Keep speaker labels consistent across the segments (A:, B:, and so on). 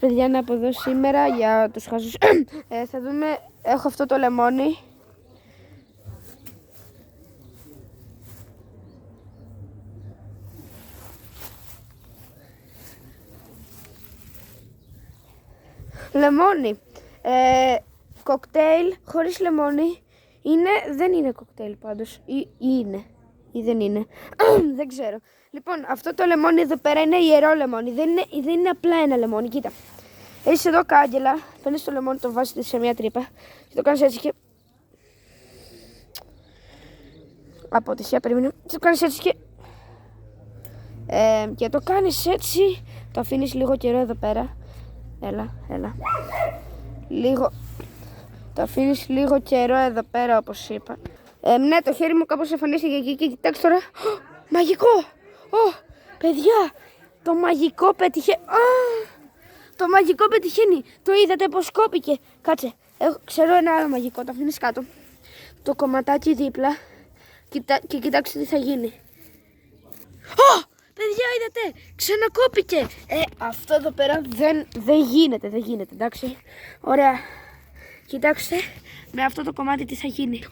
A: Παιδιά, να από εδώ σήμερα για τους χαζούς θα δούμε, έχω αυτό το λεμόνι. Λεμόνι, κοκτέιλ χωρίς λεμόνι, δεν είναι κοκτέιλ πάντως, ή είναι, ή δεν είναι, δεν ξέρω. Λοιπόν, αυτό το λεμόνι εδώ πέρα είναι ιερό λεμόνι, δεν είναι απλά ένα λεμόνι, κοίτα. Έχεις εδώ κάγκελα, παίρνεις το λεμόνι, το βάζεις σε μια τρύπα και το κάνεις έτσι και... αποτυχία, περίμενε. Το κάνεις έτσι και το κάνεις έτσι, το αφήνεις λίγο καιρό εδώ πέρα. Έλα. Λίγο, το αφήνεις λίγο καιρό εδώ πέρα όπως είπα. Ναι, το χέρι μου κάπως εμφανίστηκε εκεί και κοιτάξτε τώρα. Μαγικό! Παιδιά, το μαγικό πέτυχε. Το μαγικό πετυχαίνει. Το είδατε πως κόπηκε. Κάτσε, ξέρω ένα άλλο μαγικό. Το αφήνεις κάτω. Το κομματάκι δίπλα. Και κοιτάξτε τι θα γίνει. Παιδιά, είδατε, ξανακόπηκε. Αυτό εδώ πέρα δεν γίνεται, εντάξει. Ωραία. Κοιτάξτε, με αυτό το κομμάτι τι θα γίνει.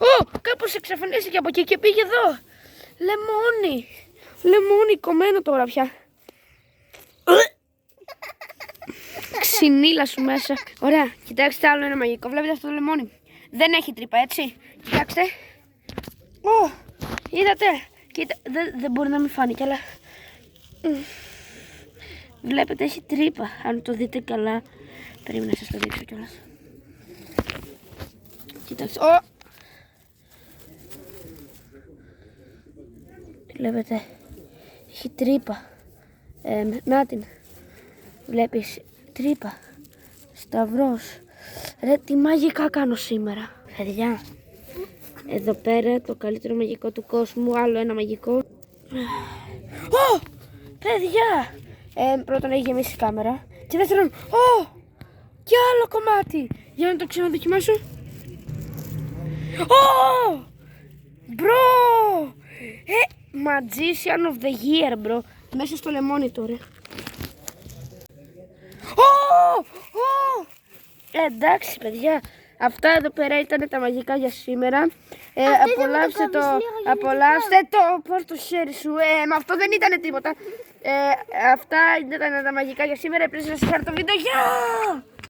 A: Κάπως εξαφανίστηκε από εκεί και πήγε εδώ. Λεμόνι κομμένο τώρα πια. Ξυνήλα σου μέσα. Ωραία, κοιτάξτε άλλο ένα μαγικό. Βλέπετε αυτό το λεμόνι. Δεν έχει τρύπα, έτσι. Κοιτάξτε. Είδατε. Κοίτα, δεν μπορεί να μην φάνηκε, αλλά... Βλέπετε, έχει τρύπα. Αν το δείτε καλά. Περίμενα να σας το δείξω κιόλας. Κοιτάξτε. Βλέπετε. Έχει τρύπα. Να την. Βλέπεις τρύπα. Σταυρός. Ρε, τι μαγικά κάνω σήμερα. Παιδιά. Εδώ πέρα το καλύτερο μαγικό του κόσμου. Άλλο ένα μαγικό. Παιδιά. Πρώτον έχει γεμίσει η κάμερα. Και δεύτερον. Και άλλο κομμάτι. Για να το ξαναδοκιμάσω. Bro. Magician of the year, bro. Μέσα στο λεμόνι τώρα. Εντάξει, παιδιά. Αυτά εδώ πέρα ήταν τα μαγικά για σήμερα. Απολαύστε το. Πώς το χέρι σου. Με αυτό δεν ήταν τίποτα. Αυτά ήταν τα μαγικά για σήμερα. Επίσης να σας χαρώ το βίντεο. Γεια!